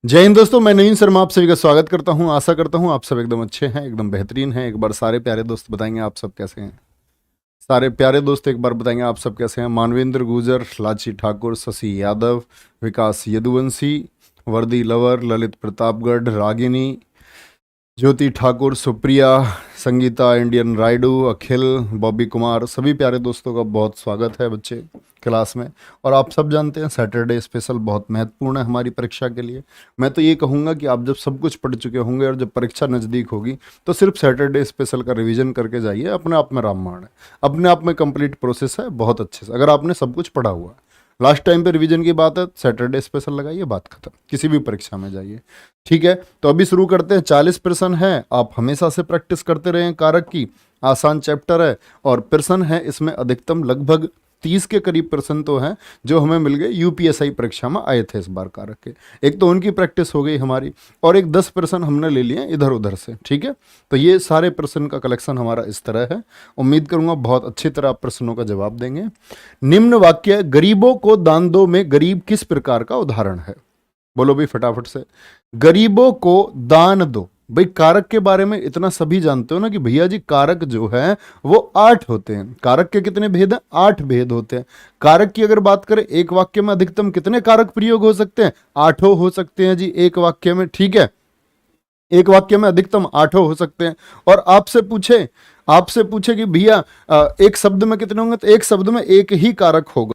जय हिंद दोस्तों, मैं नवीन शर्मा आप सभी का स्वागत करता हूं। आशा करता हूं आप सब एकदम अच्छे हैं, एकदम बेहतरीन हैं। एक बार सारे प्यारे दोस्त बताएंगे आप सब कैसे हैं। सारे प्यारे दोस्त एक बार बताएंगे आप सब कैसे हैं। मानवेंद्र गुर्जर, लाची ठाकुर, शशि यादव, विकास यदुवंशी, वर्दी लवर, ललित प्रतापगढ़, रागिनी, ज्योति ठाकुर, सुप्रिया, संगीता, इंडियन राइडू, अखिल, बॉबी कुमार, सभी प्यारे दोस्तों का बहुत स्वागत है बच्चे क्लास में। और आप सब जानते हैं सैटरडे स्पेशल बहुत महत्वपूर्ण है हमारी परीक्षा के लिए। मैं तो ये कहूँगा कि आप जब सब कुछ पढ़ चुके होंगे और जब परीक्षा नज़दीक होगी तो सिर्फ सैटरडे स्पेशल का रिवीजन करके जाइए। अपने आप में रामबाण है, अपने आप में कंप्लीट प्रोसेस है बहुत अच्छे से, अगर आपने सब कुछ पढ़ा हुआ है। लास्ट टाइम पे रिवीजन की बात है, सैटरडे स्पेशल लगाइए, बात खत्म। किसी भी परीक्षा में जाइए, ठीक है। तो अभी शुरू करते हैं। 40 प्रश्न है, आप हमेशा से प्रैक्टिस करते रहें कारक की। आसान चैप्टर है और प्रश्न है इसमें अधिकतम लगभग 30 के करीब प्रश्न तो हैं जो हमें मिल गए यूपीएसआई परीक्षा में आए थे इस बार कारक के। एक तो उनकी प्रैक्टिस हो गई हमारी और एक 10 प्रश्न हमने ले लिए इधर उधर से, ठीक है। तो ये सारे प्रश्न का कलेक्शन हमारा इस तरह है। उम्मीद करूंगा बहुत अच्छी तरह आप प्रश्नों का जवाब देंगे। निम्न वाक्य गरीबों को दान दो में गरीब किस प्रकार का उदाहरण है? बोलो भाई फटाफट से। गरीबों को दान दो, भाई कारक के बारे में इतना सभी जानते हो ना कि भैया जी कारक जो है वो 8 होते हैं। कारक के कितने भेद हैं? 8 भेद होते हैं। कारक की अगर बात करें, एक वाक्य में अधिकतम कितने कारक प्रयोग हो सकते हैं? 8 हो सकते हैं जी एक वाक्य में, ठीक है। एक वाक्य में अधिकतम 8 हो सकते हैं। और आपसे पूछे कि भैया एक शब्द में कितने होंगे, तो एक शब्द में एक ही कारक होगा।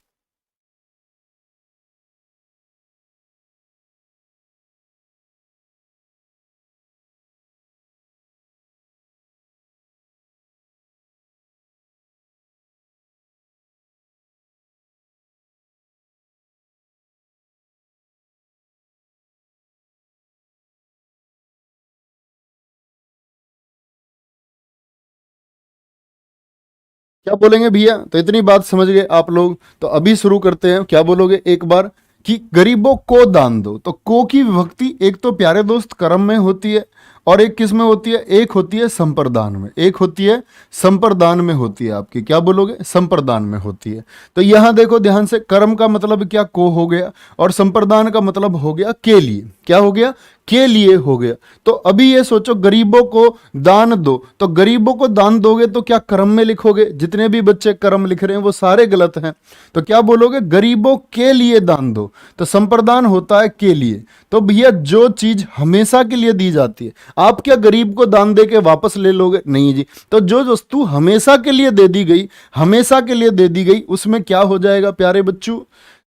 क्या बोलेंगे भैया? तो इतनी बात समझ गए आप लोग। तो अभी शुरू करते हैं। क्या बोलोगे एक बार कि गरीबों को दान दो। तो को की विभक्ति एक तो प्यारे दोस्त कर्म में होती है और एक किस में होती है? एक होती है संप्रदान में, एक होती है संप्रदान में होती है आपकी। क्या बोलोगे? संप्रदान में होती है। तो यहां देखो ध्यान से, कर्म का मतलब क्या? को हो गया, और संप्रदान का मतलब हो गया के लिए। क्या हो गया? के लिए हो गया। तो अभी ये सोचो, गरीबों को दान दो, तो गरीबों को दान दोगे तो क्या क्रम में लिखोगे? जितने भी बच्चे क्रम लिख रहे हैं वो सारे गलत हैं। तो क्या बोलोगे? गरीबों के लिए दान दो। तो संप्रदान होता है के लिए। तो भैया जो चीज हमेशा के लिए दी जाती है, आप क्या गरीब को दान दे के वापस ले लोगे? नहीं जी। तो जो वस्तु हमेशा के लिए दे दी गई, हमेशा के लिए दे दी गई, उसमें क्या हो जाएगा प्यारे बच्चों?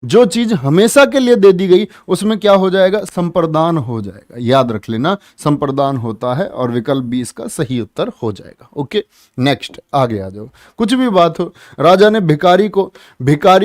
जो चीज हमेशा के लिए दे दी गई उसमें क्या हो जाएगा? संप्रदान हो जाएगा। याद रख लेना, संप्रदान होता है और विकल्प बी इसका सही उत्तर हो जाएगा। ओके, नेक्स्ट आगे आ जाओ। कुछ भी बात हो, राजा ने भिखारी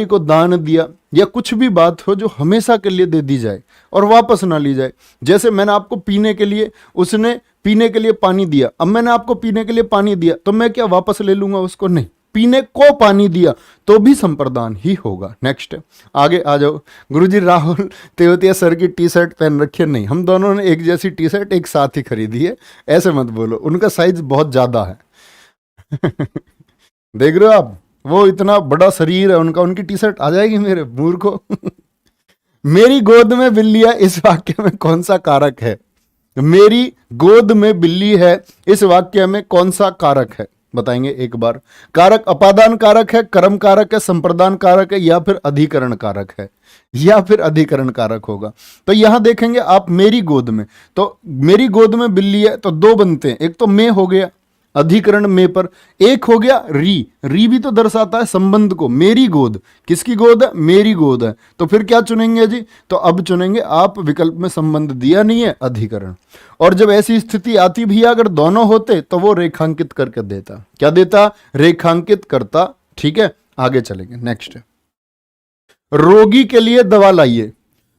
को दान दिया, या कुछ भी बात हो जो हमेशा के लिए दे दी जाए और वापस ना ली जाए। जैसे मैंने आपको पीने के लिए, उसने पीने के लिए पानी दिया, अब मैंने आपको पीने के लिए पानी दिया तो मैं क्या वापस ले लूंगा उसको? नहीं। पीने को पानी दिया तो भी संप्रदान ही होगा। नेक्स्ट आगे आ जाओ। गुरुजी राहुल तेवतिया सर की टी शर्ट पहन रखी है। नहीं, हम दोनों ने एक जैसी टी शर्ट एक साथ ही खरीदी है, ऐसे मत बोलो, उनका साइज बहुत ज्यादा है। देख रहे हो आप, वो इतना बड़ा शरीर है उनका, उनकी टी शर्ट आ जाएगी मेरे मूर्खों। मेरी गोद में बिल्ली है, इस वाक्य में कौन सा कारक है? मेरी गोद में बिल्ली है, इस वाक्य में कौन सा कारक है? बताएंगे एक बार। कारक अपादान कारक है, कर्म कारक है, संप्रदान कारक है, या फिर अधिकरण कारक है? या फिर अधिकरण कारक होगा। तो यहां देखेंगे आप, मेरी गोद में, तो मेरी गोद में बिल्ली है तो दो बनते हैं, एक तो मैं हो गया अधिकरण में पर, एक हो गया री भी तो दर्शाता है संबंध को। मेरी गोद, किसकी गोद है? मेरी गोद है। तो फिर क्या चुनेंगे जी? तो अब चुनेंगे आप, विकल्प में संबंध दिया नहीं है, अधिकरण। और जब ऐसी स्थिति आती भी अगर दोनों होते तो वो रेखांकित करके देता। क्या देता? रेखांकित करता। ठीक है, आगे चलेंगे। नेक्स्ट, रोगी के लिए दवा लाइए।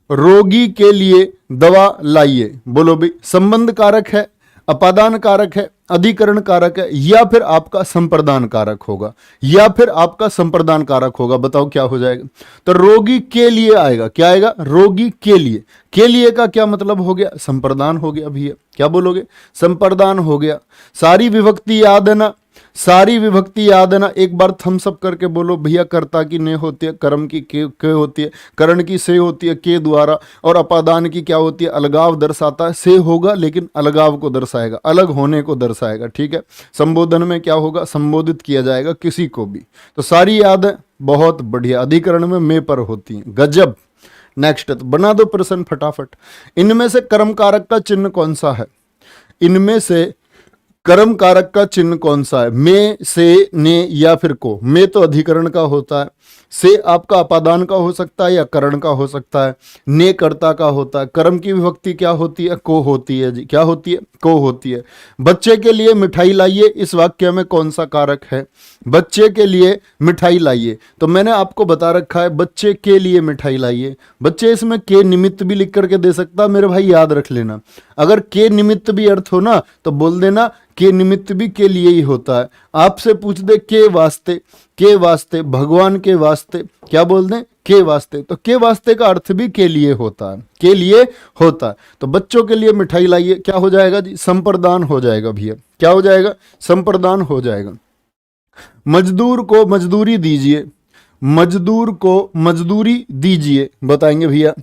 रोगी के लिए दवा लाइए, बोलो भाई संबंध कारक है, अपादान कारक है, अधिकरण कारक है, या फिर आपका संप्रदान कारक होगा, या फिर आपका संप्रदान कारक होगा। बताओ क्या हो जाएगा? तो रोगी के लिए आएगा। क्या आएगा? रोगी के लिए। के लिए का क्या मतलब हो गया? संप्रदान हो गया भैया। क्या बोलोगे? संप्रदान हो गया। सारी विभक्ति याद है ना? सारी विभक्ति याद है ना, एक बार थम्स अप करके बोलो भैया। कर्ता की ने होती है, कर्म की के होती है, करण की से होती है के द्वारा, और अपादान की क्या होती है, अलगाव दर्शाता है। से होगा लेकिन अलगाव को दर्शाएगा, अलग होने को दर्शाएगा, ठीक है। संबोधन में क्या होगा, संबोधित किया जाएगा किसी को भी। तो सारी याद है, बहुत बढ़िया। अधिकरण में मैं पर होती है, गजब। नेक्स्ट, तो बना दो प्रश्न फटाफट। इनमें से कर्म कारक का चिन्ह कौन सा है, इनमें से कर्म कारक का चिन्ह कौन सा है, में, से, ने या फिर को। में तो अधिकरण का होता है, से आपका अपादान का हो सकता है या करण का हो सकता है, ने कर्ता का होता है। कर्म की विभक्ति क्या होती है, को होती है जी। क्या होती है, को होती है। बच्चे के लिए मिठाई लाइए, इस वाक्य में कौन सा कारक है, बच्चे के लिए मिठाई लाइए। तो मैंने आपको बता रखा है बच्चे के लिए मिठाई लाइए। बच्चे इसमें के निमित्त भी लिख करके दे सकता, मेरे भाई याद रख लेना। अगर के निमित्त भी अर्थ हो ना तो बोल देना के निमित्त भी के लिए ही होता है। आपसे पूछ दे के वास्ते, के वास्ते, भगवान के वास्ते, क्या बोल दें, के वास्ते। तो के वास्ते का अर्थ भी के लिए होता है, के लिए होता है। तो बच्चों के लिए मिठाई लाइए, क्या हो जाएगा जी, संप्रदान हो जाएगा भैया। क्या हो जाएगा, संप्रदान हो जाएगा। मजदूर को मजदूरी दीजिए, मजदूर को मजदूरी दीजिए, बताएंगे भैया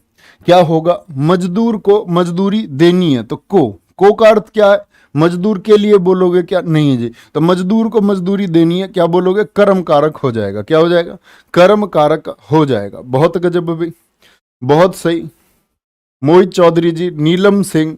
क्या होगा, मजदूर को मजदूरी देनी है। तो को का अर्थ क्या है, मजदूर के लिए बोलोगे क्या, नहीं जी। तो मजदूर को मजदूरी देनी है, क्या बोलोगे, कर्म कारक हो जाएगा। क्या हो जाएगा, कर्म कारक हो जाएगा। बहुत गजब भाई, बहुत सही। मोहित चौधरी जी, नीलम सिंह,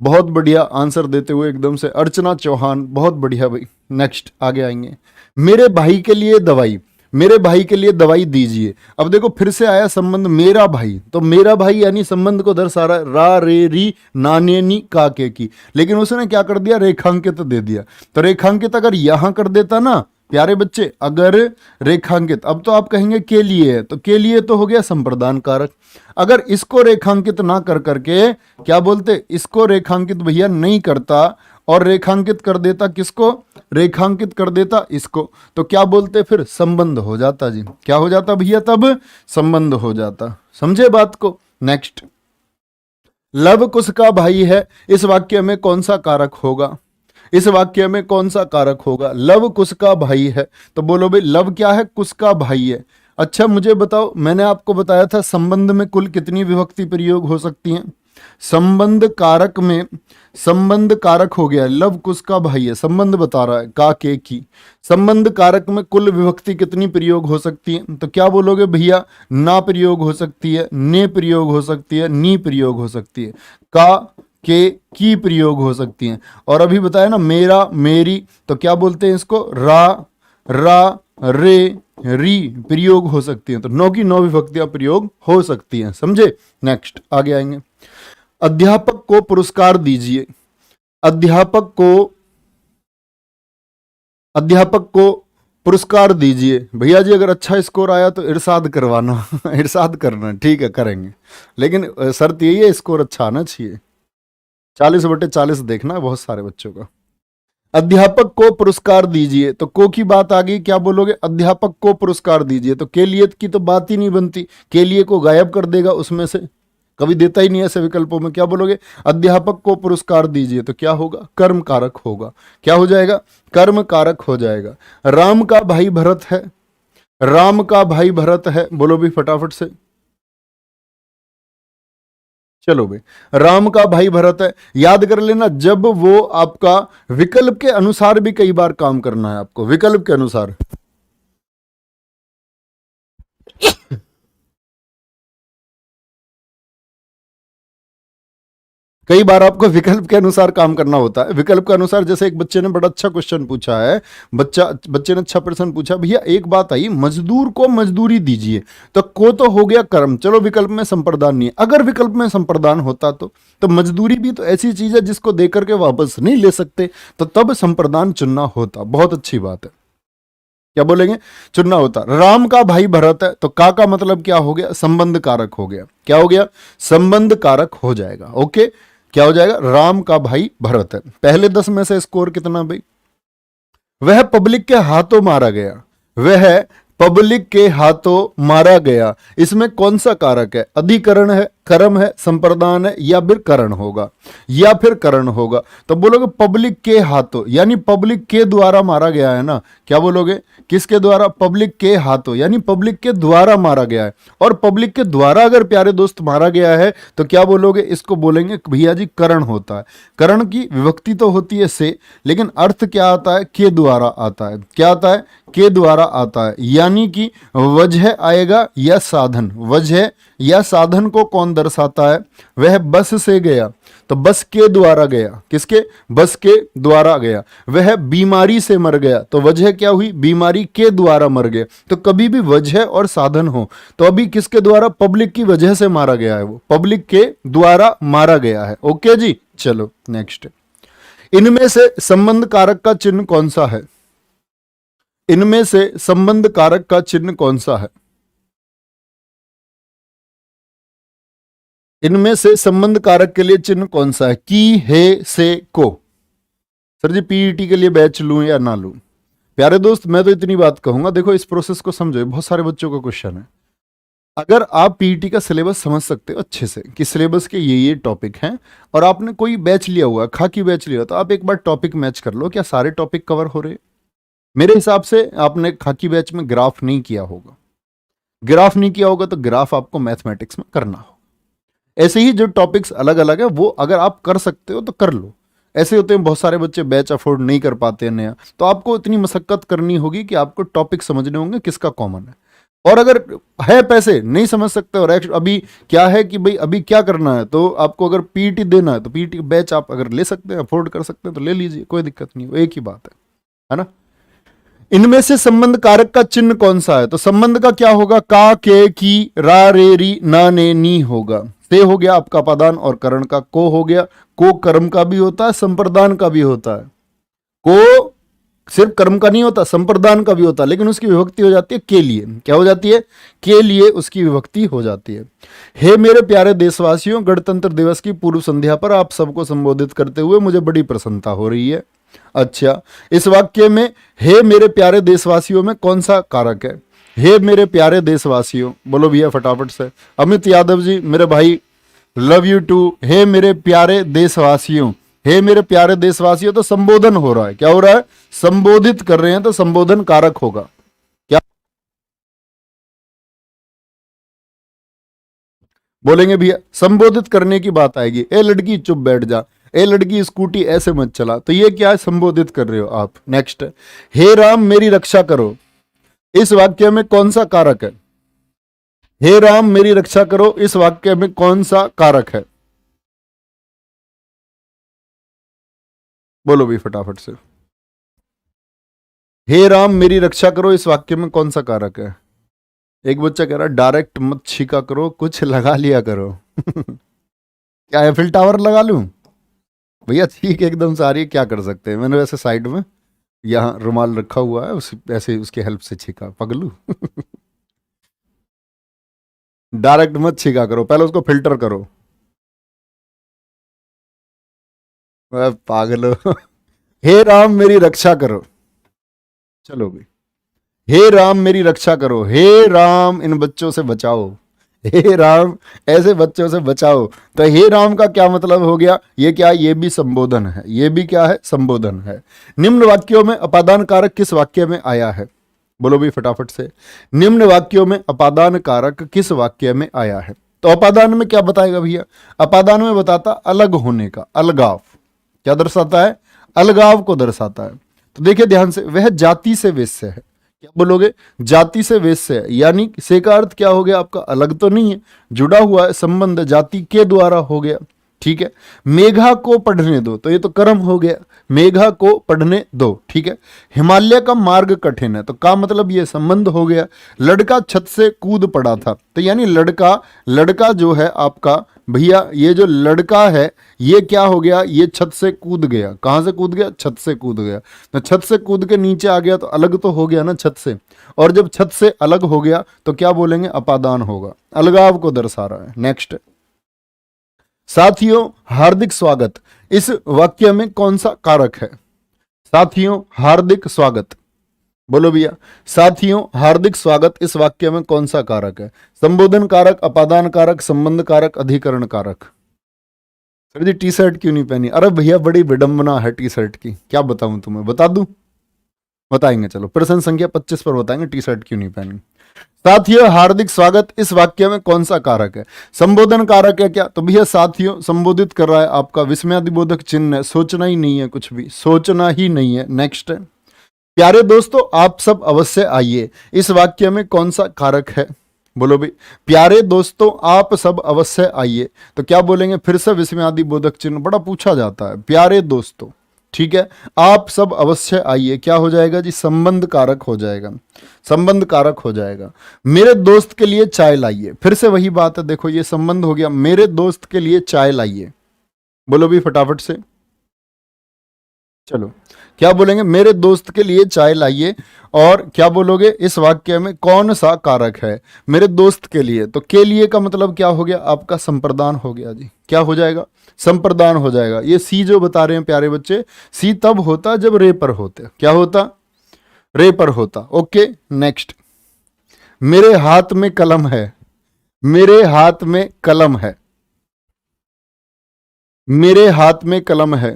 बहुत बढ़िया आंसर देते हुए एकदम से। अर्चना चौहान, बहुत बढ़िया भाई। नेक्स्ट आगे आएंगे। मेरे भाई के लिए दवाई, मेरे भाई के लिए दवाई दीजिए। अब देखो फिर से आया संबंध मेरा भाई, तो मेरा भाई यानी संबंध को दर्शा रहा है, रा रे री नाने नी का के की। लेकिन उसने क्या कर दिया, रेखांकित दे दिया। तो रेखांकित अगर यहां कर देता ना प्यारे बच्चे, अगर रेखांकित, अब तो आप कहेंगे के लिए है, तो के लिए तो हो गया संप्रदान कारक। अगर इसको रेखांकित ना कर करके क्या बोलते, इसको रेखांकित भैया नहीं करता और रेखांकित कर देता किसको, रेखांकित कर देता इसको, तो क्या बोलते फिर, संबंध हो जाता जी। क्या हो जाता भैया, तब संबंध हो जाता। समझे बात को। नेक्स्ट, लव कुश का भाई है, इस वाक्य में कौन सा कारक होगा, इस वाक्य में कौन सा कारक होगा। लव कुश का भाई है, तो बोलो भाई लव क्या है, कुश का भाई है। अच्छा मुझे बताओ, मैंने आपको बताया था संबंध में कुल कितनी विभक्ति प्रयोग हो सकती हैं। संबंध कारक में, संबंध कारक हो गया, लव कुश का भाई है, संबंध बता रहा है का के की। संबंध कारक में कुल विभक्ति कितनी प्रयोग हो सकती है, तो क्या बोलोगे भैया, ना प्रयोग हो सकती है, ने प्रयोग हो सकती है, नी प्रयोग हो सकती है, का के की प्रयोग हो सकती हैं। और अभी बताया ना मेरा मेरी, तो क्या बोलते हैं इसको, रा रा रे री प्रयोग हो सकती हैं। तो 9 की 9 विभक्तियां प्रयोग हो सकती हैं। समझे। नेक्स्ट आगे आएंगे। अध्यापक को पुरस्कार दीजिए, अध्यापक को पुरस्कार दीजिए। भैया जी अगर अच्छा स्कोर आया तो इरशाद करवाना इरशाद करना, ठीक है करेंगे, लेकिन शर्त यही है स्कोर अच्छा आना चाहिए। 40/40 देखना है बहुत सारे बच्चों का। अध्यापक को पुरस्कार दीजिए, तो को की बात आ गई, क्या बोलोगे, अध्यापक को पुरस्कार दीजिए। तो के लिए की तो बात ही नहीं बनती, के लिए को गायब कर देगा उसमें से, कभी देता ही नहीं ऐसे विकल्पों में। क्या बोलोगे, अध्यापक को पुरस्कार दीजिए, तो क्या होगा, कर्म कारक होगा। क्या हो जाएगा, कर्म कारक हो जाएगा। राम का भाई भरत है, राम का भाई भरत है, बोलो भी फटाफट से। चलो भाई, राम का भाई भरत है, याद कर लेना। जब वो आपका विकल्प के अनुसार भी कई बार काम करना है आपको, विकल्प के अनुसार। कई बार आपको विकल्प के अनुसार काम करना होता है। विकल्प के अनुसार, जैसे एक बच्चे ने बड़ा अच्छा क्वेश्चन पूछा है, बच्चे ने अच्छा प्रश्न पूछा, भैया एक बात आई, मजदूर को मजदूरी दीजिए, तो को तो हो गया कर्म, चलो विकल्प में संप्रदान नहीं है। अगर विकल्प में संप्रदान होता तो मजदूरी भी तो ऐसी चीज है जिसको दे करके वापस नहीं ले सकते, तो तब संप्रदान चुनना होता। बहुत अच्छी बात है, क्या बोलेंगे, चुनना होता। राम का भाई भरत है, तो का मतलब क्या हो गया, संबंध कारक हो गया। क्या हो गया, संबंध कारक हो जाएगा। ओके, क्या हो जाएगा, राम का भाई भरत है। पहले 10 में से स्कोर कितना भाई, वह पब्लिक के हाथों मारा गया, वह पब्लिक के हाथों मारा गया, इसमें कौन सा कारक है, अधिकरण है, कर्म है, संप्रदान है, या फिर करण होगा, या फिर करण होगा। तो बोलोगे पब्लिक के हाथों, यानी पब्लिक के द्वारा मारा गया है ना। क्या बोलोगे? किसके द्वारा? पब्लिक के हाथों, यानी पब्लिक के द्वारा मारा गया है। और पब्लिक के द्वारा अगर प्यारे दोस्त मारा गया है तो क्या बोलोगे? इसको बोलेंगे भैया जी करण होता है। करण की विभक्ति तो होती है से, लेकिन अर्थ क्या आता है? के द्वारा आता है। क्या आता है? के द्वारा आता है। यानी कि वजह आएगा या साधन। वजह या साधन को कौन दर्शाता है? वह बस से गया, तो बस के द्वारा गया। किसके? बस के द्वारा गया। वह बीमारी से मर गया, तो वजह क्या हुई? बीमारी के द्वारा मर गया। तो कभी भी वजह और साधन हो तो अभी किसके द्वारा? पब्लिक की वजह से मारा गया है, वो पब्लिक के द्वारा मारा गया है। ओके जी, चलो नेक्स्ट। इनमें से संबंध कारक का चिन्ह कौन सा है? इनमें से संबंध कारक का चिन्ह कौन सा है? इनमें से संबंध कारक के लिए चिन्ह कौन सा है? की, है, से, को। सर जी पीईटी के लिए बैच लूं या ना लूं? प्यारे दोस्त मैं तो इतनी बात कहूंगा, देखो इस प्रोसेस को समझो, बहुत सारे बच्चों का क्वेश्चन है। अगर आप पीईटी का सिलेबस समझ सकते हो अच्छे से कि सिलेबस के ये टॉपिक हैं, और आपने कोई बैच लिया हुआ है, खाकी बैच लिया, तो आप एक बार टॉपिक मैच कर लो, क्या सारे टॉपिक कवर हो रहे हैं? मेरे हिसाब से आपने खाकी बैच में ग्राफ नहीं किया होगा। ग्राफ नहीं किया होगा तो ग्राफ आपको मैथमेटिक्स में करना हो। ऐसे ही जो टॉपिक्स अलग अलग है वो अगर आप कर सकते हो तो कर लो। ऐसे होते हैं बहुत सारे बच्चे बैच अफोर्ड नहीं कर पाते हैं नया, तो आपको इतनी मशक्कत करनी होगी कि आपको टॉपिक समझने होंगे किसका कॉमन है। और अगर है पैसे नहीं समझ सकते, और अभी क्या है कि भाई अभी क्या करना है, तो आपको अगर पीईटी देना है तो पीईटी बैच आप अगर ले सकते हैं, अफोर्ड कर सकते हैं तो ले लीजिए, कोई दिक्कत नहीं, वो एक ही बात है ना। इनमें से संबंध कारक का चिन्ह कौन सा है? तो संबंध का क्या होगा? का, के, की, रा, रे, री, ना, ने, नी होगा। से हो गया आपका अपादान और करण का। को हो गया, को कर्म का भी होता है, संप्रदान का भी होता है। को सिर्फ कर्म का नहीं होता, संप्रदान का भी होता है, लेकिन उसकी विभक्ति हो जाती है के लिए। क्या हो जाती है? के लिए उसकी विभक्ति हो जाती है। हे मेरे प्यारे देशवासियों, गणतंत्र दिवस की पूर्व संध्या पर आप सबको संबोधित करते हुए मुझे बड़ी प्रसन्नता हो रही है। अच्छा, इस वाक्य में हे मेरे प्यारे देशवासियों में कौन सा कारक है? हे मेरे प्यारे देशवासियों, बोलो भैया फटाफट से। अमित यादव जी मेरे भाई, लव यू टू। हे मेरे प्यारे देशवासियों, हे मेरे प्यारे देशवासियों, तो संबोधन हो रहा है। क्या हो रहा है? संबोधित कर रहे हैं, तो संबोधन कारक होगा। क्या बोलेंगे भैया? संबोधित करने की बात आएगी। ए लड़की चुप बैठ जा, ए लड़की स्कूटी ऐसे मत चला, तो ये क्या है? संबोधित कर रहे हो आप। नेक्स्ट, हे राम मेरी रक्षा करो, इस वाक्य में कौन सा कारक है? हे राम मेरी रक्षा करो, इस वाक्य में कौन सा कारक है? बोलो भी फटाफट से। हे राम मेरी रक्षा करो, इस वाक्य में कौन सा कारक है? एक बच्चा कह रहा है डायरेक्ट मत छीका करो, कुछ लगा लिया करो। क्या एफिल टावर लगा लूं? भैया ठीक एकदम से आ रही है, क्या कर सकते हैं। मैंने वैसे साइड में यहाँ रुमाल रखा हुआ है, उस ऐसे उसकी हेल्प से छीका। पगलू। डायरेक्ट मत छीका करो, पहले उसको फिल्टर करो। पागलो। हे राम मेरी रक्षा करो। चलो भाई, हे राम मेरी रक्षा करो, हे राम इन बच्चों से बचाओ, हे राम ऐसे बच्चों से बचाओ। तो हे राम का क्या मतलब हो गया? ये क्या? ये भी संबोधन है, ये भी क्या है? संबोधन है। निम्न वाक्यों में अपादान कारक किस वाक्य में आया है? बोलो भी फटाफट से। निम्न वाक्यों में अपादान कारक किस वाक्य में आया है? तो अपादान में क्या बताएगा भैया? अपादान में बताता अलग होने का, अलगाव। क्या दर्शाता है? अलगाव को दर्शाता है। तो देखिए ध्यान से, वह जाति से वेश्य है। क्या बोलोगे? जाति से वेश्य है, यानी से का अर्थ क्या हो गया आपका? अलग तो नहीं है, जुड़ा हुआ है, संबंध जाति के द्वारा हो गया। ठीक है। मेघा को पढ़ने दो, तो ये तो कर्म हो गया, मेघा को पढ़ने दो। ठीक है। हिमालय का मार्ग कठिन है, तो का मतलब ये संबंध हो गया। लड़का छत से कूद पड़ा था, तो यानी लड़का, लड़का जो है आपका भैया, ये जो लड़का है ये क्या हो गया? ये छत से कूद गया। कहां से कूद गया? छत से कूद गया। तो छत से कूद के नीचे आ गया, तो अलग तो हो गया ना छत से। और जब छत से अलग हो गया तो क्या बोलेंगे? अपादान होगा, अलगाव को दर्शा रहा है। नेक्स्ट, साथियों हार्दिक स्वागत, इस वाक्य में कौन सा कारक है? साथियों हार्दिक स्वागत, बोलो भैया। साथियों हार्दिक स्वागत। इस वाक्य में कौन सा कारक है? संबोधन कारक, अपादान कारक, संबंध कारक, अधिकरण कारक। सर जी टी शर्ट क्यों नहीं पहनी? अरे भैया बड़ी विडंबना है टी शर्ट की, क्या बताऊं तुम्हें, बता दूं? बताएंगे, चलो प्रश्न संख्या 25 पर बताएंगे टी शर्ट क्यों नहीं पहनी। साथियों हार्दिक स्वागत। इस वाक्य में कौन सा कारक है? संबोधन कारक है क्या? तो भैया साथियों संबोधित कर रहा है आपका विस्मयादिबोधक चिन्ह है, सोचना ही नहीं है, कुछ भी सोचना ही नहीं है। नेक्स्ट है, प्यारे दोस्तों आप सब अवश्य आइए। इस वाक्य में कौन सा कारक है? बोलो भाई। प्यारे दोस्तों आप सब अवश्य आइए, तो क्या बोलेंगे? फिर से विस्मयादिबोधक चिन्ह, बड़ा पूछा जाता है। प्यारे दोस्तों, ठीक है, आप सब अवश्य आइए, क्या हो जाएगा जी? संबंध कारक हो जाएगा, संबंध कारक हो जाएगा। मेरे दोस्त के लिए चाय लाइए, फिर से वही बात है, देखो ये संबंध हो गया। मेरे दोस्त के लिए चाय लाइए, बोलो भी फटाफट से, चलो क्या बोलेंगे? मेरे दोस्त के लिए चाय लाइए। और क्या बोलोगे? इस वाक्य में कौन सा कारक है? मेरे दोस्त के लिए, तो के लिए का मतलब क्या हो गया? आपका संप्रदान हो गया जी। क्या हो जाएगा? संप्रदान हो जाएगा। ये सी जो बता रहे हैं प्यारे बच्चे, सी तब होता जब रे पर होते। क्या होता? रे पर होता। ओके नेक्स्ट, मेरे हाथ में कलम है, मेरे हाथ में कलम है, मेरे हाथ में कलम है।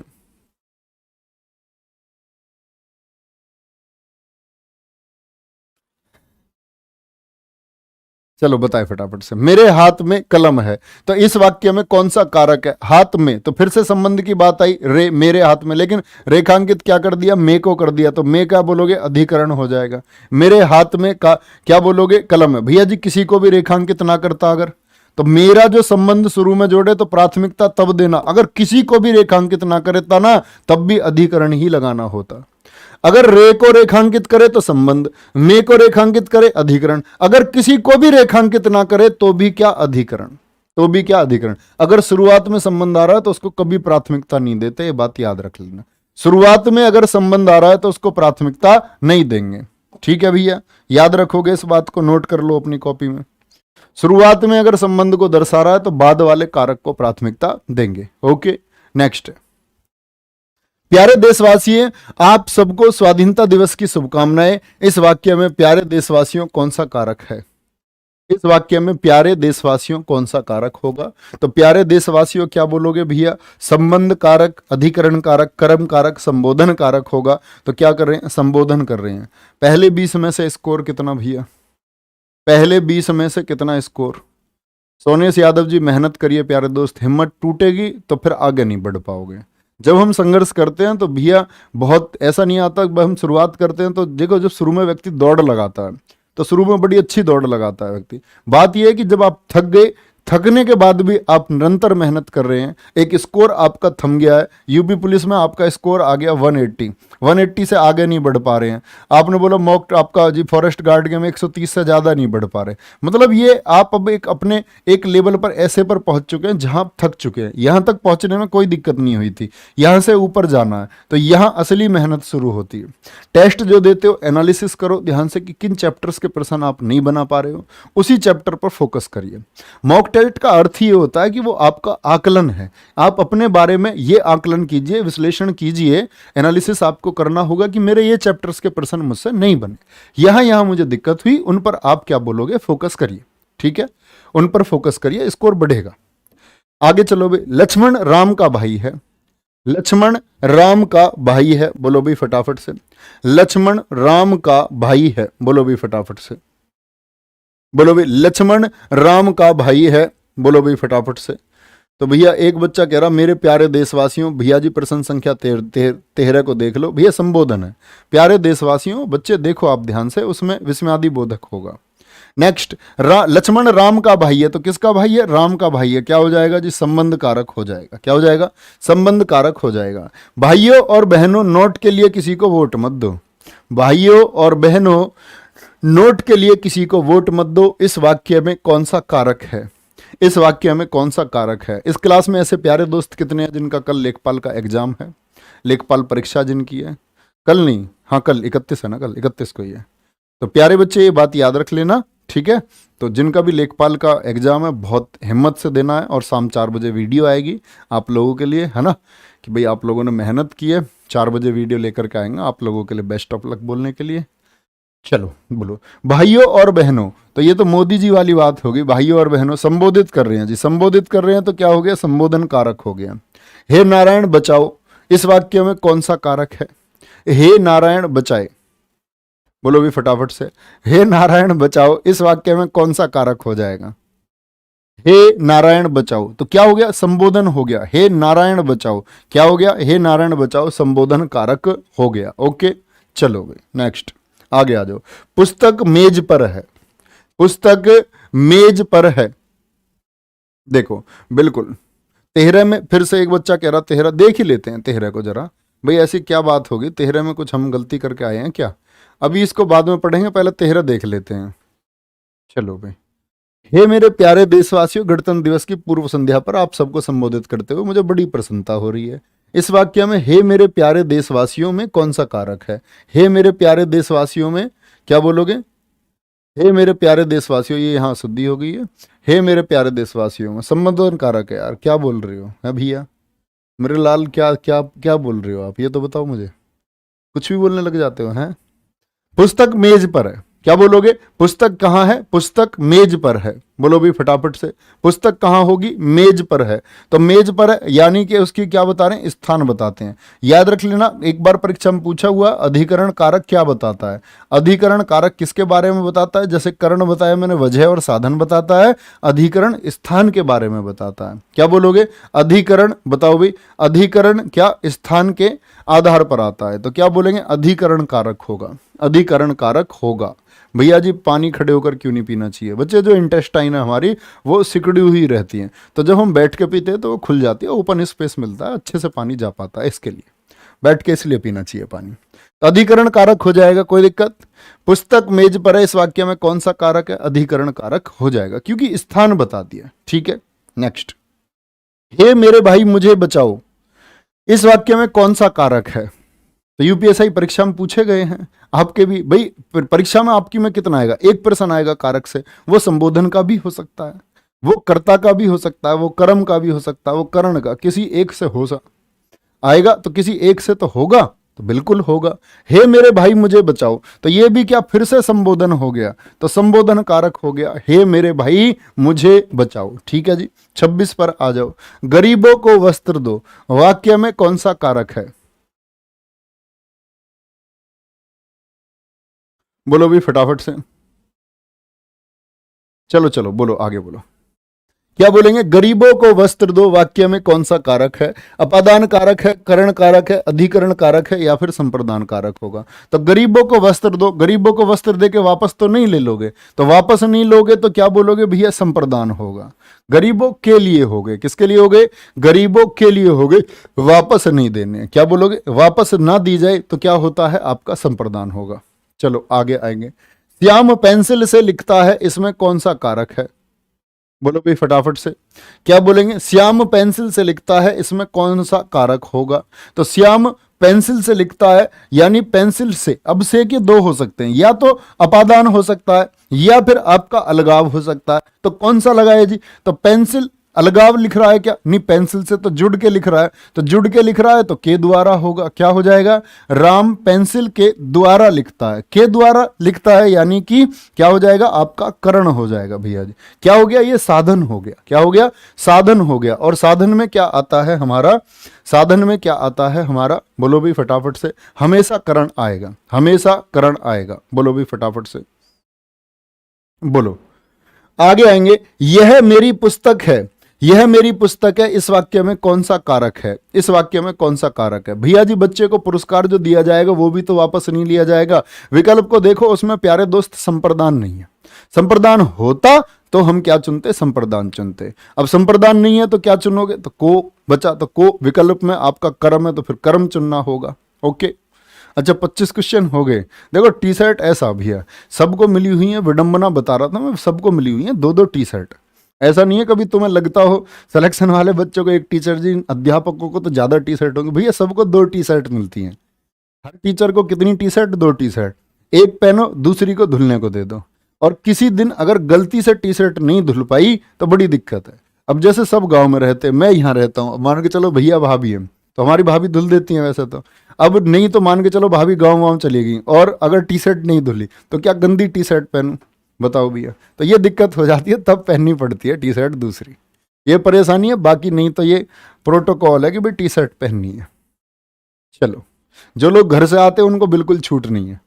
चलो बताए फटाफट से। मेरे हाथ में कलम है, तो इस वाक्य में कौन सा कारक है? हाथ में, तो फिर से संबंध की बात आई, रे मेरे हाथ में, लेकिन रेखांकित क्या कर दिया? मे को कर दिया, तो मे क्या बोलोगे? अधिकरण हो जाएगा। मेरे हाथ में का क्या बोलोगे? कलम है। भैया जी किसी को भी रेखांकित ना करता अगर, तो मेरा जो संबंध शुरू में जोड़े तो प्राथमिकता तब देना, अगर किसी को भी रेखांकित ना करता ना तब भी अधिकरण ही लगाना होता। अगर रे को रेखांकित करे तो संबंध, मे को रेखांकित करे अधिकरण, अगर किसी को भी रेखांकित ना करे तो भी क्या? अधिकरण, तो भी क्या? अधिकरण। अगर शुरुआत में संबंध आ रहा है तो उसको कभी प्राथमिकता नहीं देते, ये बात याद रख लेना। शुरुआत में अगर संबंध आ रहा है तो उसको प्राथमिकता नहीं देंगे, ठीक है भैया? याद रखोगे इस बात को, नोट कर लो अपनी कॉपी में। शुरुआत में अगर संबंध को दर्शा रहा है तो बाद वाले कारक को प्राथमिकता देंगे। ओके नेक्स्ट, प्यारे देशवासी आप सबको स्वाधीनता दिवस की शुभकामनाएं। इस वाक्य में प्यारे देशवासियों कौन सा कारक है? इस वाक्य में प्यारे देशवासियों कौन सा कारक होगा? तो प्यारे देशवासियों क्या बोलोगे भैया? संबंध कारक, अधिकरण कारक, कर्म कारक, संबोधन कारक होगा। तो क्या कर रहे हैं? संबोधन कर रहे हैं। पहले 20 में से स्कोर कितना भैया? पहले 20 में से कितना स्कोर? सोनेश यादव जी मेहनत करिए प्यारे दोस्त, हिम्मत टूटेगी तो फिर आगे नहीं बढ़ पाओगे। जब हम संघर्ष करते हैं तो भैया बहुत ऐसा नहीं आता, जब हम शुरुआत करते हैं तो देखो, जब शुरू में व्यक्ति दौड़ लगाता है तो शुरू में बड़ी अच्छी दौड़ लगाता है व्यक्ति। बात यह है कि जब आप थक गए, थकने के बाद भी आप निरंतर मेहनत कर रहे हैं, एक स्कोर आपका थम गया है। यूपी पुलिस में आपका स्कोर आ गया 180, 180 से आगे नहीं बढ़ पा रहे हैं। आपने बोला मॉक आपका जी फॉरेस्ट गार्ड के में 130 से ज़्यादा नहीं बढ़ पा रहे, मतलब ये आप अब एक अपने एक लेवल पर ऐसे पर पहुंच चुके हैं जहां आप थक चुके हैं। यहां तक पहुंचने में कोई दिक्कत नहीं हुई थी, यहां से ऊपर जाना है तो यहां असली मेहनत शुरू होती है। टेस्ट जो देते हो एनालिसिस करो ध्यान से कि किन चैप्टर्स के प्रश्न आप नहीं बना पा रहे हो, उसी चैप्टर पर फोकस करिए। मॉक टेस्ट का अर्थ ही होता है कि वो आपका आकलन है। आप अपने बारे में ये आकलन कीजिए, विश्लेषण कीजिए, एनालिसिस आपको करना होगा कि मेरे ये चैप्टर्स के प्रश्न मुझसे नहीं बने, यहां यहां मुझे दिक्कत हुई, उन पर आप क्या बोलोगे? फोकस करिए, ठीक है? उन पर फोकस करिए, स्कोर बढ़ेगा। आगे चलो भाई। लक्ष्मण राम का भाई है, लक्ष्मण राम का भाई है, बोलो भाई फटाफट से। लक्ष्मण राम का भाई है, बोलो भाई फटाफट से, बोलो भाई। लक्ष्मण राम का भाई है, बोलो भाई फटाफट से। तो भैया एक बच्चा कह रहा मेरे प्यारे देशवासियों, भैया जी प्रश्न संख्या 13 को देख लो भैया, संबोधन है। प्यारे देशवासियों बच्चे देखो आप ध्यान से, उसमें विस्मयादि बोधक होगा। नेक्स्ट, लक्ष्मण राम का भाई है, तो किसका भाई है? राम का भाई है। क्या हो जाएगा जी? संबंध कारक हो जाएगा। क्या हो जाएगा? संबंध कारक हो जाएगा। भाइयों और बहनों नोट के लिए किसी को वोट मत दो, भाइयों और बहनों नोट के लिए किसी को वोट मत दो। इस वाक्य में कौन सा कारक है? इस वाक्य में कौन सा कारक है? इस क्लास में ऐसे प्यारे दोस्त कितने हैं जिनका कल लेखपाल का एग्जाम है, लेखपाल परीक्षा जिनकी है? कल नहीं, हाँ कल 31 है ना, कल 31 को ही है। तो प्यारे बच्चे ये बात याद रख लेना, ठीक है? तो जिनका भी लेखपाल का एग्जाम है बहुत हिम्मत से देना है, और शाम 4 बजे वीडियो आएगी आप लोगों के लिए, है ना? कि भाई आप लोगों ने मेहनत की है, 4 बजे वीडियो लेकर के आएंगे आप लोगों के लिए, बेस्ट ऑफ लक बोलने के लिए। चलो बोलो, भाइयों और बहनों, तो ये तो मोदी जी वाली बात होगी। भाइयों और बहनों संबोधित कर रहे हैं जी, संबोधित कर रहे हैं तो क्या हो गया, संबोधन कारक हो गया। हे नारायण बचाओ, इस वाक्य में कौन सा कारक है? हे नारायण बचाए, बोलो भी फटाफट से। हे नारायण बचाओ, इस वाक्य में कौन सा कारक हो जाएगा? हे नारायण बचाओ, तो क्या हो गया, संबोधन हो गया। हे नारायण बचाओ क्या हो गया, हे नारायण बचाओ संबोधन कारक हो गया। ओके, चलो भाई नेक्स्ट, आगे आ जाओ। पुस्तक मेज पर है, पुस्तक मेज पर है, देखो बिल्कुल। तेहरे में फिर से एक बच्चा कह रहा तेहरा, देख ही लेते हैं तेहरे को जरा, भाई ऐसी क्या बात होगी, तेहरे में कुछ हम गलती करके आए हैं क्या? अभी इसको बाद में पढ़ेंगे, पहले तेहरा देख लेते हैं। चलो भाई, हे मेरे प्यारे देशवासियों, गणतंत्र दिवस की पूर्व संध्या पर आप सबको संबोधित करते हुए मुझे बड़ी प्रसन्नता हो रही है। इस वाक्य में हे मेरे प्यारे देशवासियों में कौन सा कारक है? हे मेरे प्यारे देशवासियों में क्या बोलोगे? हे मेरे प्यारे देशवासियों, ये यहाँ शुद्धि हो गई है। हे मेरे प्यारे देशवासियों में संबोधन कारक है यार, क्या बोल रहे हो है भैया मेरे लाल, क्या क्या क्या बोल रहे हो आप, ये तो बताओ मुझे। कुछ भी बोलने लग जाते हो हैं। पुस्तक मेज पर है, क्या बोलोगे? पुस्तक कहाँ है? पुस्तक मेज पर है, बोलो भी फटाफट से। पुस्तक कहाँ होगी? मेज पर है, तो मेज पर है यानी कि उसकी क्या बता रहे हैं, स्थान बताते हैं। याद रख लेना, एक बार परीक्षा में पूछा हुआ, अधिकरण कारक क्या बताता है? अधिकरण कारक किसके बारे में बताता है? जैसे करण बताया मैंने, वजह और साधन बताता है। अधिकरण स्थान के बारे में बताता है। क्या बोलोगे? अधिकरण, बताओ भाई। अधिकरण क्या स्थान के आधार पर आता है, तो क्या बोलेंगे? अधिकरण कारक होगा, अधिकरण कारक होगा। भैया जी पानी खड़े होकर क्यों नहीं पीना चाहिए बच्चे? जो इंटेस्टाइन है हमारी वो सिकुड़ी हुई रहती है, तो जब हम बैठ के पीते हैं तो वो खुल जाती है, ओपन स्पेस मिलता है, अच्छे से पानी जा पाता है। इसके लिए बैठ के इसलिए पीना चाहिए पानी। तो अधिकरण कारक हो जाएगा, कोई दिक्कत? पुस्तक मेज पर है, इस वाक्य में कौन सा कारक है? अधिकरण कारक हो जाएगा, क्योंकि स्थान बता दिया। ठीक है, नेक्स्ट। हे मेरे भाई मुझे बचाओ, इस वाक्य में कौन सा कारक है? तो यूपीएसआई परीक्षा में पूछे गए हैं, आपके भी भाई परीक्षा में आपकी में कितना आएगा? एक प्रश्न आएगा कारक से। वो संबोधन का भी हो सकता है, वो कर्ता का भी हो सकता है, वो कर्म का भी हो सकता है, वो करण का, किसी एक से हो आएगा, तो किसी एक से तो होगा, तो बिल्कुल होगा। हे मेरे भाई मुझे बचाओ, तो ये भी क्या फिर से संबोधन हो गया, तो संबोधन कारक हो गया। हे मेरे भाई मुझे बचाओ। ठीक है जी, 26 पर आ जाओ। गरीबों को वस्त्र दो, वाक्य में कौन सा कारक है? बोलो भी फटाफट से, चलो चलो बोलो, आगे बोलो। क्या बोलेंगे? गरीबों को वस्त्र दो, वाक्य में कौन सा कारक है? अपादान कारक है, करण कारक है, अधिकरण कारक है, या फिर संप्रदान कारक होगा? तो गरीबों को वस्त्र दो, गरीबों को वस्त्र दे के वापस तो नहीं ले लोगे, तो वापस नहीं लोगे तो क्या बोलोगे भैया? संप्रदान होगा। गरीबों के लिए हो गए, किसके लिए हो गए? गरीबों के लिए हो गए, वापस नहीं देने। क्या बोलोगे? वापस ना दी जाए तो क्या होता है? आपका संप्रदान होगा। चलो आगे आएंगे। श्याम पेंसिल से लिखता है, इसमें कौन सा कारक है? बोलो भाई फटाफट से, क्या बोलेंगे? श्याम पेंसिल से लिखता है, इसमें कौन सा कारक होगा? तो श्याम पेंसिल से लिखता है, यानी पेंसिल से, अब से के दो हो सकते हैं, या तो अपादान हो सकता है या फिर आपका अलगाव हो सकता है। तो कौन सा लगाए जी? तो पेंसिल अलगाव लिख रहा है क्या? नहीं, पेंसिल से तो जुड़ के लिख रहा है, तो जुड़ के लिख रहा है तो के द्वारा होगा। क्या हो जाएगा? राम पेंसिल के द्वारा लिखता है, के द्वारा लिखता है, यानी कि क्या हो जाएगा? आपका करण हो जाएगा भैया जी। क्या हो गया? ये साधन हो गया। क्या हो गया? साधन हो गया। और साधन में क्या आता है हमारा? साधन में क्या आता है हमारा? बोलो भी फटाफट से। हमेशा करण आएगा, हमेशा करण आएगा। बोलो भी फटाफट से, बोलो। आगे आएंगे। यह मेरी पुस्तक है, यह मेरी पुस्तक है, इस वाक्य में कौन सा कारक है? इस वाक्य में कौन सा कारक है? भैया जी बच्चे को पुरस्कार जो दिया जाएगा वो भी तो वापस नहीं लिया जाएगा। विकल्प को देखो, उसमें प्यारे दोस्त संप्रदान नहीं है। संप्रदान होता तो हम क्या चुनते? संप्रदान चुनते। अब संप्रदान नहीं है तो क्या चुनोगे? तो को बचा, तो को विकल्प में आपका कर्म है तो फिर कर्म चुनना होगा। ओके, अच्छा 25 क्वेश्चन हो गए। देखो टी शर्ट ऐसा भी है, सबको मिली हुई है, विडंबना बता रहा था मैं, सबको मिली हुई है दो दो टी शर्ट। ऐसा नहीं है कभी तुम्हें लगता हो सिलेक्शन वाले बच्चों को एक टीचर जी, अध्यापकों को तो ज़्यादा टी शर्ट होंगे। भैया सबको दो टी शर्ट मिलती हैं। हर टीचर को कितनी टी शर्ट? दो टी शर्ट। एक पहनो, दूसरी को धुलने को दे दो। और किसी दिन अगर गलती से टी शर्ट नहीं धुल पाई तो बड़ी दिक्कत है। अब जैसे सब गाँव में रहते हैं, मैं यहाँ रहता हूँ, मान के चलो भैया भाभी है तो हमारी भाभी धुल देती हैं वैसे तो। अब नहीं तो मान के चलो भाभी गाँव वाँव चली गई और अगर टी शर्ट नहीं धुली तो क्या गंदी टी शर्ट पहनूं, बताओ भैया। तो ये दिक्कत हो जाती है, तब पहननी पड़ती है टी शर्ट दूसरी, ये परेशानी है। बाकी नहीं तो ये प्रोटोकॉल है कि भाई टी शर्ट पहननी है। चलो, जो लोग घर से आते हैं उनको बिल्कुल छूट नहीं है,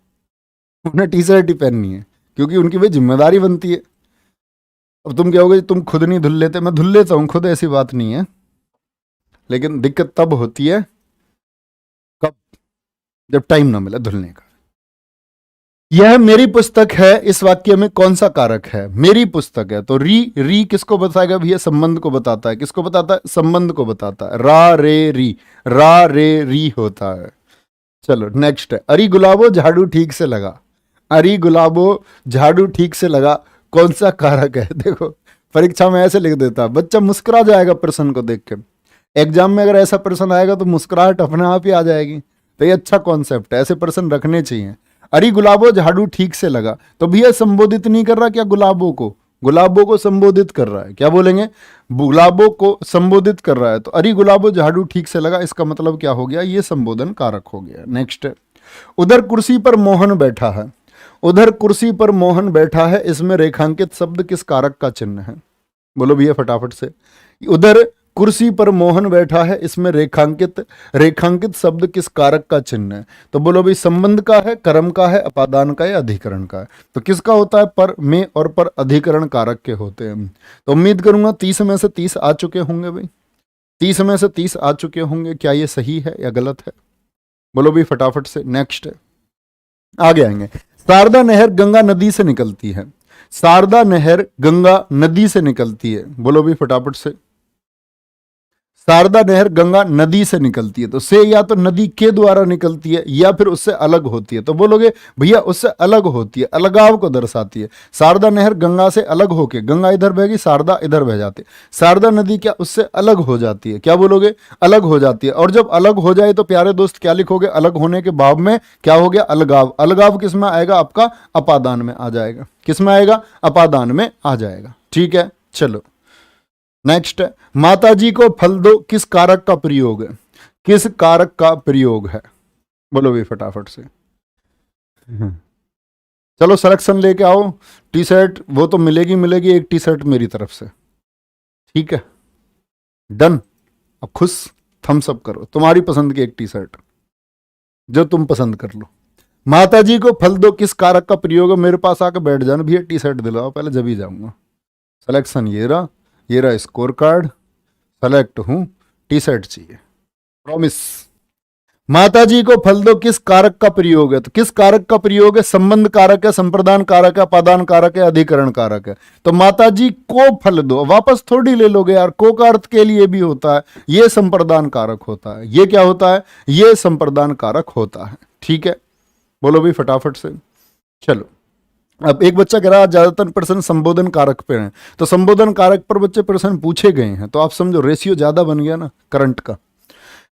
उन्हें टी शर्ट ही पहननी है, क्योंकि उनकी भाई जिम्मेदारी बनती है। अब तुम कहोगे तुम खुद नहीं धुल लेते, मैं धुल लेता हूँ खुद, ऐसी बात नहीं है, लेकिन दिक्कत तब होती है कब, जब टाइम ना मिले धुलने का। यह मेरी पुस्तक है, इस वाक्य में कौन सा कारक है? मेरी पुस्तक है, तो री किसको बताएगा भैया? संबंध को बताता है। किसको बताता है? संबंध को बताता है। रा रे री होता है। चलो नेक्स्ट है, अरे गुलाबो झाड़ू ठीक से लगा। अरे गुलाबो झाड़ू ठीक से लगा, कौन सा कारक है? देखो परीक्षा में ऐसे लिख देता, बच्चा मुस्कुरा जाएगा प्रश्न को देख के। एग्जाम में अगर ऐसा प्रश्न आएगा तो मुस्कुराहट अपने आप ही आ जाएगी। तो ये अच्छा कॉन्सेप्ट है, ऐसे प्रश्न रखने चाहिए। अरे गुलाबो झाड़ू ठीक से लगा, तो भैया संबोधित नहीं कर रहा क्या गुलाबों को? गुलाबों को संबोधित कर रहा है, क्या बोलेंगे? गुलाबों को संबोधित कर रहा है। तो अरे गुलाबो झाड़ू ठीक से लगा, इसका मतलब क्या हो गया? ये संबोधन कारक हो गया। नेक्स्ट, उधर कुर्सी पर मोहन बैठा है। उधर कुर्सी पर मोहन बैठा है, इसमें रेखांकित शब्द किस कारक का चिन्ह है? बोलो भैया फटाफट से। उधर कुर्सी पर मोहन बैठा है, इसमें रेखांकित शब्द किस कारक का चिन्ह है? तो बोलो भाई संबंध का है, कर्म का है, अपादान का है, अधिकरण का है? तो किसका होता है? पर, में और पर अधिकरण कारक के होते हैं। तो उम्मीद करूंगा 30 में से 30 आ चुके होंगे भाई, 30 में से 30 आ चुके होंगे। क्या ये सही है या गलत है? बोलो भाई फटाफट से। नेक्स्ट आगे आएंगे। शारदा नहर गंगा नदी से निकलती है। शारदा नहर गंगा नदी से निकलती है, बोलो भी फटाफट से। शारदा नहर गंगा नदी से निकलती है, तो से या तो नदी के द्वारा निकलती है या फिर उससे अलग होती है। तो बोलोगे भैया उससे अलग होती है, अलगाव को दर्शाती है। शारदा नहर गंगा से अलग होके, गंगा इधर बहेगी, शारदा इधर बह जाती है। शारदा नदी क्या उससे अलग हो जाती है? क्या बोलोगे? अलग हो जाती है। और जब अलग हो जाए तो प्यारे दोस्त क्या लिखोगे? अलग होने के भाव में क्या हो गया? अलगाव। अलगाव किस में आएगा? आपका अपादान में आ जाएगा। किस में आएगा? अपादान में आ जाएगा। ठीक है, चलो नेक्स्ट, माता जी को फल दो किस कारक का प्रयोग है? किस कारक का प्रयोग है? बोलो भी फटाफट से। चलो सिलेक्शन लेके आओ। टी शर्ट वो तो मिलेगी, एक टी शर्ट मेरी तरफ से, ठीक है? डन। अब खुश थम्स अप करो, तुम्हारी पसंद की एक टी शर्ट जो तुम पसंद कर लो। माता जी को फल दो किस कारक का प्रयोग है? मेरे पास आकर बैठ जाना भैया, टी शर्ट दिलाओ पहले, जब ही जाऊंगा। सिलेक्शन ये रहा स्कोर कार्ड, सेलेक्ट हूं, टी शर्ट चाहिए, प्रॉमिस। माता जी को फल दो किस कारक का प्रयोग है? तो किस कारक का प्रयोग है? संबंध कारक है, संप्रदान कारक है, अपादान कारक है, अधिकरण कारक है। तो माता जी को फल दो, वापस थोड़ी ले लोगे यार, को का अर्थ के लिए भी होता है, ये संप्रदान कारक होता है। ये क्या होता है? ये संप्रदान कारक होता है। ठीक है, बोलो भी फटाफट से। चलो, अब एक बच्चा कह रहा है ज्यादातर प्रश्न संबोधन कारक पे हैं, तो संबोधन कारक पर बच्चे प्रश्न पूछे गए हैं, तो आप समझो रेशियो ज्यादा बन गया ना करंट का।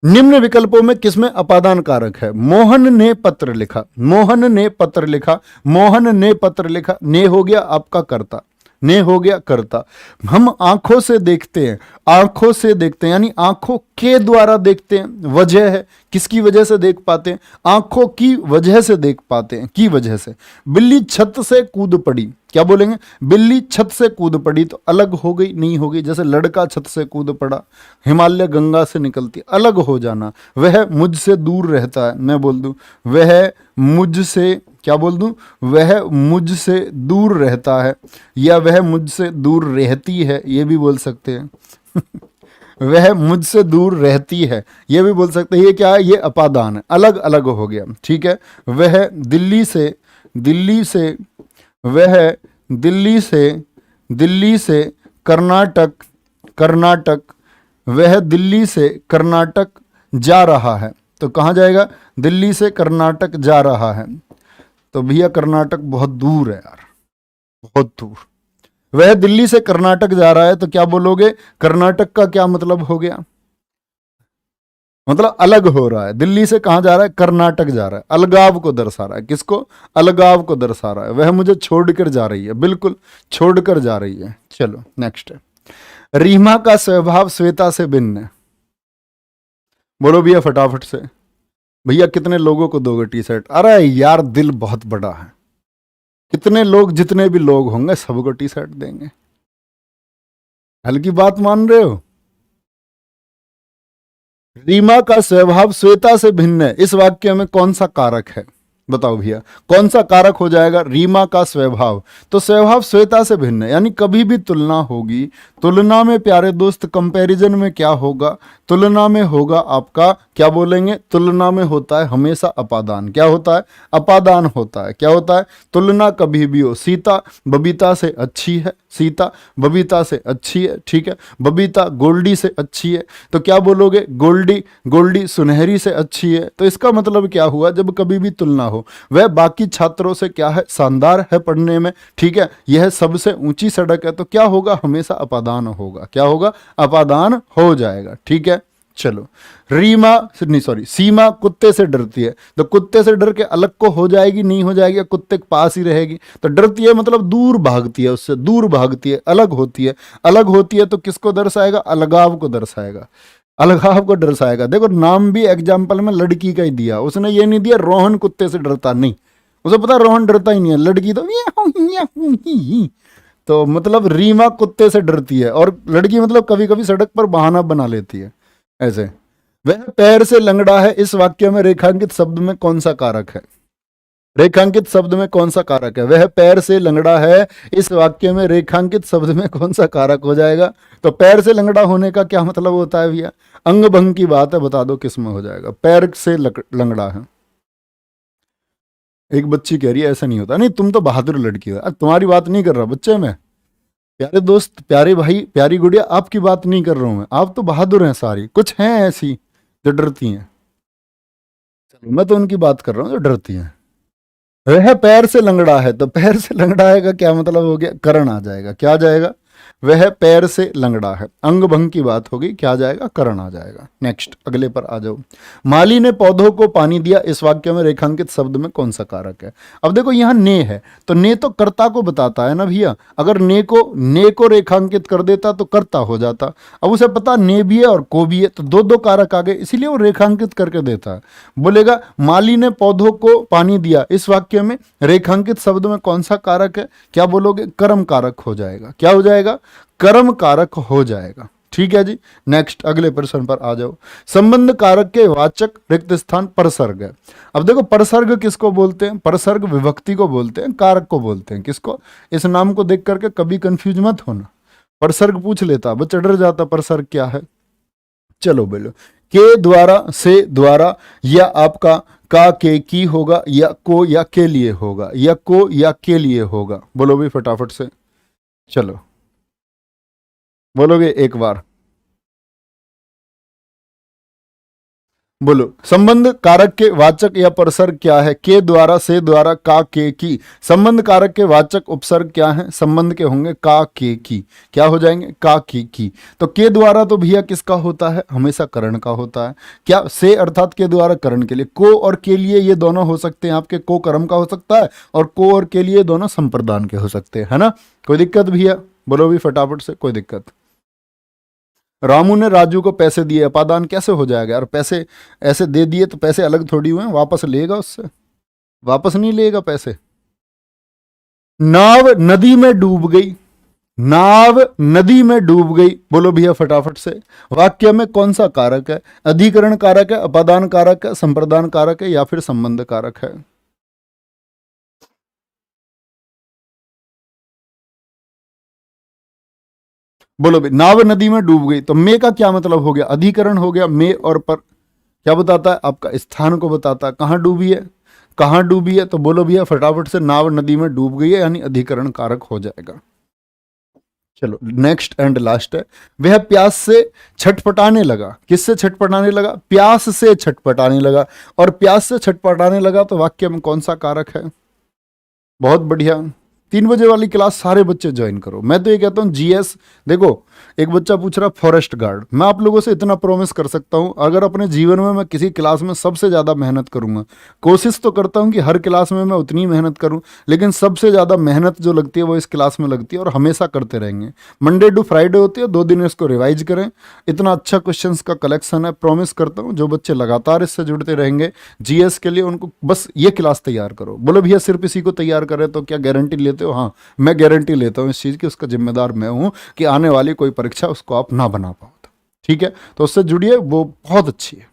निम्न विकल्पों में किसमें अपादान कारक है? मोहन ने पत्र लिखा, मोहन ने पत्र लिखा, मोहन ने पत्र लिखा, ने हो गया आपका कर्ता, ने हो गया कर्ता। हम आंखों से देखते हैं, आंखों से देखते हैं यानी आंखों के द्वारा देखते हैं। वजह है, किसकी वजह से देख पाते हैं? आंखों की वजह से देख पाते हैं, की वजह से। बिल्ली छत से कूद पड़ी, क्या बोलेंगे? बिल्ली छत से कूद पड़ी, तो अलग हो गई, नहीं हो गई? जैसे लड़का छत से कूद पड़ा, हिमालय गंगा से निकलती, अलग हो जाना। वह मुझसे दूर रहता है, मैं बोल दूं वह मुझसे, क्या बोल दूं? वह मुझसे दूर रहता है, या वह मुझसे दूर रहती है, ये भी बोल सकते हैं। वह मुझसे दूर रहती है, ये भी बोल सकते हैं। ये क्या है? ये अपादान है, अलग अलग हो गया। ठीक है, वह दिल्ली से वह दिल्ली से कर्नाटक वह दिल्ली से कर्नाटक जा रहा है, तो कहाँ जाएगा? दिल्ली से कर्नाटक जा रहा है, तो भैया कर्नाटक बहुत दूर है यार, बहुत दूर। वह दिल्ली से कर्नाटक जा रहा है, तो क्या बोलोगे? कर्नाटक का क्या मतलब हो गया? मतलब अलग हो रहा है। दिल्ली से कहां जा रहा है? कर्नाटक जा रहा है, अलगाव को दर्शा रहा है। किसको? अलगाव को दर्शा रहा है। वह मुझे छोड़कर जा रही है, बिल्कुल छोड़कर जा रही है। चलो नेक्स्ट है, रीमा का स्वभाव श्वेता से भिन्न है। बोलो भैया फटाफट से। भैया कितने लोगों को दोगे टी शर्ट? अरे यार दिल बहुत बड़ा है, कितने लोग, जितने भी लोग होंगे सबको टी शर्ट देंगे। हल्की बात मान रहे हो? रीमा का स्वभाव श्वेता से भिन्न है, इस वाक्य में कौन सा कारक है? बताओ भैया, कौन सा कारक हो जाएगा? रीमा का स्वभाव, तो स्वभाव श्वेता से भिन्न है, यानी कभी भी तुलना होगी, तुलना में प्यारे दोस्त कंपैरिजन में क्या होगा? तुलना में होगा आपका, क्या बोलेंगे? तुलना में होता है हमेशा अपादान। क्या होता है? अपादान होता है। क्या होता है? तुलना कभी भी हो, सीता बबीता से अच्छी है, सीता बबीता से अच्छी है, ठीक है, बबीता गोल्डी से अच्छी है, तो क्या बोलोगे? गोल्डी, गोल्डी सुनहरी से अच्छी है। तो इसका मतलब क्या हुआ? जब कभी भी तुलना हो, वह बाकी छात्रों से क्या है? शानदार है पढ़ने में, ठीक है, यह सबसे ऊंची सड़क है, तो क्या होगा? हमेशा अपादान होगा। क्या होगा? अपादान हो जाएगा, ठीक है। चलो, रीमा नहीं सॉरी सीमा कुत्ते से डरती है, तो कुत्ते से डर के अलग को हो जाएगी, नहीं हो जाएगी, कुत्ते के पास ही रहेगी। तो डरती है मतलब दूर भागती है, उससे दूर भागती है, अलग होती है। अलग होती है तो किसको दर्शाएगा? अलगाव को दर्शाएगा, अलगाव को दर्शाएगा। देखो नाम भी एग्जाम्पल में लड़की का ही दिया, उसने ये नहीं दिया रोहन कुत्ते से डरता, नहीं, उसे पता रोहन डरता ही नहीं है, लड़की तो मतलब रीमा कुत्ते से डरती है, और लड़की मतलब कभी कभी सड़क पर बहाना बना लेती है ऐसे। वह पैर से लंगड़ा है, इस वाक्य में रेखांकित शब्द में कौन सा कारक है? रेखांकित शब्द में कौन सा कारक है? वह पैर से लंगड़ा है, इस वाक्य में रेखांकित शब्द में कौन सा कारक हो जाएगा? तो पैर से लंगड़ा होने का क्या मतलब होता है भैया? अंग भंग की बात है, बता दो किस में हो जाएगा? पैर से लंगड़ा है। एक बच्ची कह रही है ऐसा नहीं होता। नहीं, तुम तो बहादुर लड़की हो, तुम्हारी बात नहीं कर रहा बच्चे में, प्यारे दोस्त, प्यारे भाई, प्यारी गुड़िया, आपकी बात नहीं कर रहा हूं मैं। आप तो बहादुर हैं सारी, कुछ हैं ऐसी जो डरती हैं, चलो मैं तो उनकी बात कर रहा हूं जो डरती हैं। वह पैर से लंगड़ा है, तो पैर से लंगड़ा है का क्या मतलब हो गया? करण आ जाएगा। क्या आ जाएगा? वह पैर से लंगड़ा है, अंग भंग की बात होगी, क्या आ जाएगा? करण आ जाएगा। नेक्स्ट, अगले पर आ जाओ। माली ने पौधों को पानी दिया, इस वाक्य में रेखांकित शब्द में कौन सा कारक है? अब देखो यहां ने है, तो ने तो कर्ता को बताता है ना भैया, अगर ने को रेखांकित कर देता तो कर्ता हो जाता। अब उसे पता ने भी है और को भी है, तो दो दो कारक आ गए, इसीलिए वो रेखांकित करके देता है। बोलेगा माली ने पौधों को पानी दिया, इस वाक्य में रेखांकित शब्द में कौन सा कारक है? क्या बोलोगे? कर्म कारक हो जाएगा। क्या हो जाएगा? कर्म कारक हो जाएगा, ठीक है जी। नेक्स्ट, अगले प्रश्न पर आ जाओ। संबंध कारक के वाचक रिक्त स्थान परसर्ग है। अब देखो परसर्ग किसको बोलते हैं? परसर्ग विभक्ति को बोलते हैं, कारक को बोलते हैं। किसको? इस नाम को देख करके कभी कंफ्यूज मत होना, परसर्ग पूछ लेता बच्चा डर जाता, परसर्ग क्या है? चलो बोलो, के द्वारा, से द्वारा, या आपका का के की होगा, या को या के लिए होगा, या को या के लिए होगा? बोलो भी फटाफट से, चलो बोलोगे एक बार, बोलो। संबंध कारक के वाचक या परसर्ग क्या है? के द्वारा, से द्वारा, का के की। संबंध कारक के वाचक उपसर्ग क्या है? संबंध के होंगे का के की, क्या हो जाएंगे? का के की। तो के द्वारा तो भैया किसका होता है? हमेशा करण का होता है। क्या? से अर्थात के द्वारा करण के लिए। को और के लिए ये दोनों हो सकते हैं आपके, को कर्म का हो सकता है और को और के लिए दोनों संप्रदान के हो सकते हैं, है ना? कोई दिक्कत भैया? बोलो भी फटाफट से, कोई दिक्कत? रामू ने राजू को पैसे दिए, अपादान कैसे हो जाएगा यार? पैसे ऐसे दे दिए तो पैसे अलग थोड़ी हुए, वापस लेगा उससे? वापस नहीं लेगा पैसे। नाव नदी में डूब गई, नाव नदी में डूब गई, बोलो भैया फटाफट से। वाक्य में कौन सा कारक है? अधिकरण कारक है, अपादान कारक है, संप्रदान कारक है, या फिर संबंध कारक है? बोलो भाई, नाव नदी में डूब गई, तो मे का क्या मतलब हो गया? अधिकरण हो गया। मे और पर क्या बताता है? आपका स्थान को बताता है, कहां डूबी है, कहां डूबी है। तो बोलो भैया फटाफट से, नाव नदी में डूब गई है, यानी अधिकरण कारक हो जाएगा। चलो नेक्स्ट एंड लास्ट है। वह प्यास से छटपटाने लगा, किससे छटपटाने लगा? प्यास से छटपटाने लगा, और प्यास से छटपटाने लगा तो वाक्य में कौन सा कारक है? बहुत बढ़िया, 3 बजे वाली क्लास सारे बच्चे ज्वाइन करो। मैं तो ये कहता हूँ जीएस, देखो एक बच्चा पूछ रहा फॉरेस्ट गार्ड, मैं आप लोगों से इतना प्रॉमिस कर सकता हूँ, अगर अपने जीवन में मैं किसी क्लास में सबसे ज़्यादा मेहनत करूँगा, कोशिश तो करता हूँ कि हर क्लास में मैं उतनी मेहनत करूँ, लेकिन सबसे ज़्यादा मेहनत जो लगती है वो इस क्लास में लगती है और हमेशा करते रहेंगे। मंडे टू फ्राइडे होती है, 2 दिन इसको रिवाइज करें, इतना अच्छा क्वेश्चन का कलेक्शन है। प्रॉमिस करता हूँ जो बच्चे लगातार इससे जुड़ते रहेंगे जीएस के लिए, उनको बस ये क्लास तैयार करो। बोलो भैया सिर्फ इसी को तैयार करें तो क्या गारंटी लेते हो? हाँ, मैं गारंटी लेता हूँ इस चीज़ की, उसका जिम्मेदार मैं हूँ कि आने वाली कोई परीक्षा उसको आप ना बना पाओ। ठीक है, तो उससे जुड़िए, वो बहुत अच्छी है।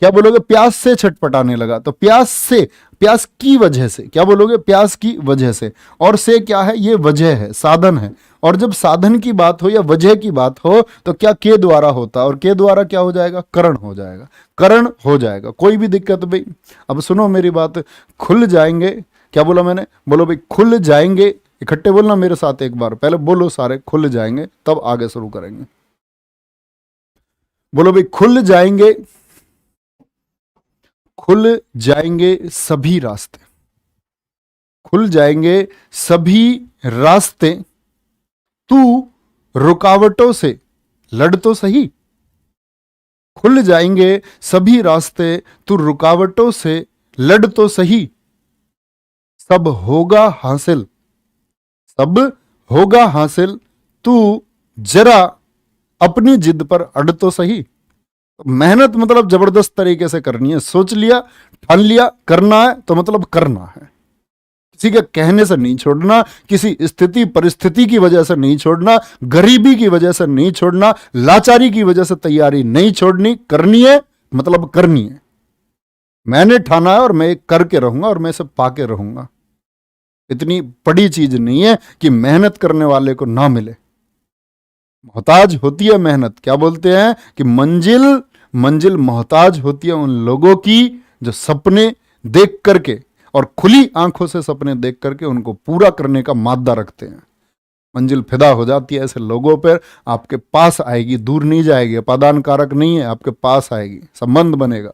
क्या बोलोगे? प्यास से छटपटाने लगा, तो प्यास से, प्यास की वजह से, क्या बोलोगे? प्यास की वजह से। और से क्या है? ये वजह है, साधन है। और जब साधन की बात हो या वजह की बात हो तो क्या के द्वारा होता है, और के द्वारा क्या हो जाएगा? करण हो जाएगा, करण हो जाएगा। कोई भी दिक्कत भाई, अब सुनो मेरी बात, खुल जाएंगे। क्या बोला मैंने? बोलो भाई खुल जाएंगे, इकट्ठे बोलना मेरे साथ एक बार, पहले बोलो सारे, खुल जाएंगे, तब आगे शुरू करेंगे। बोलो भाई खुल जाएंगे, खुल जाएंगे सभी रास्ते, खुल जाएंगे सभी रास्ते, तू रुकावटों से लड़ तो सही। खुल जाएंगे सभी रास्ते, तू रुकावटों से लड़ तो सही। सब होगा हासिल, सब होगा हासिल, तू जरा अपनी जिद पर अड़ तो सही। मेहनत मतलब जबरदस्त तरीके से करनी है, सोच लिया, ठान लिया, करना है तो मतलब करना है। किसी के कहने से नहीं छोड़ना, किसी स्थिति परिस्थिति की वजह से नहीं छोड़ना, गरीबी की वजह से नहीं छोड़ना, लाचारी की वजह से तैयारी नहीं छोड़नी, करनी है मतलब करनी है। मैंने ठाना है और मैं करके रहूंगा और मैं इसे पाके रहूंगा। इतनी बड़ी चीज नहीं है कि मेहनत करने वाले को ना मिले। मोहताज होती है मेहनत, क्या बोलते हैं कि मंजिल, मंजिल मोहताज होती है उन लोगों की जो सपने देख करके और खुली आंखों से सपने देख करके उनको पूरा करने का मादा रखते हैं। मंजिल फिदा हो जाती है ऐसे लोगों पर, आपके पास आएगी, दूर नहीं जाएगी, अपादान कारक नहीं है, आपके पास आएगी, संबंध बनेगा।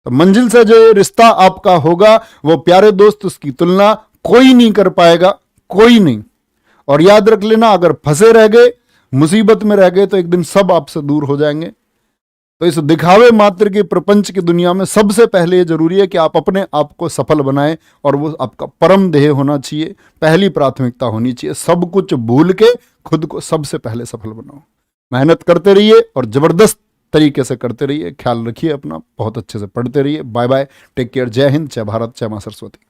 तो मंजिल से जो रिश्ता आपका होगा वो प्यारे दोस्त, उसकी तुलना कोई नहीं कर पाएगा, कोई नहीं। और याद रख लेना, अगर फंसे रह गए, मुसीबत में रह गए, तो एक दिन सब आपसे दूर हो जाएंगे। तो इस दिखावे मात्र के प्रपंच की दुनिया में सबसे पहले ये जरूरी है कि आप अपने आप को सफल बनाएं, और वो आपका परम ध्येय होना चाहिए, पहली प्राथमिकता होनी चाहिए। सब कुछ भूल के खुद को सबसे पहले सफल बनाओ। मेहनत करते रहिए और जबरदस्त तरीके से करते रहिए। ख्याल रखिए अपना, बहुत अच्छे से पढ़ते रहिए। बाय बाय, टेक केयर, जय हिंद, जय भारत, जय मां सरस्वती।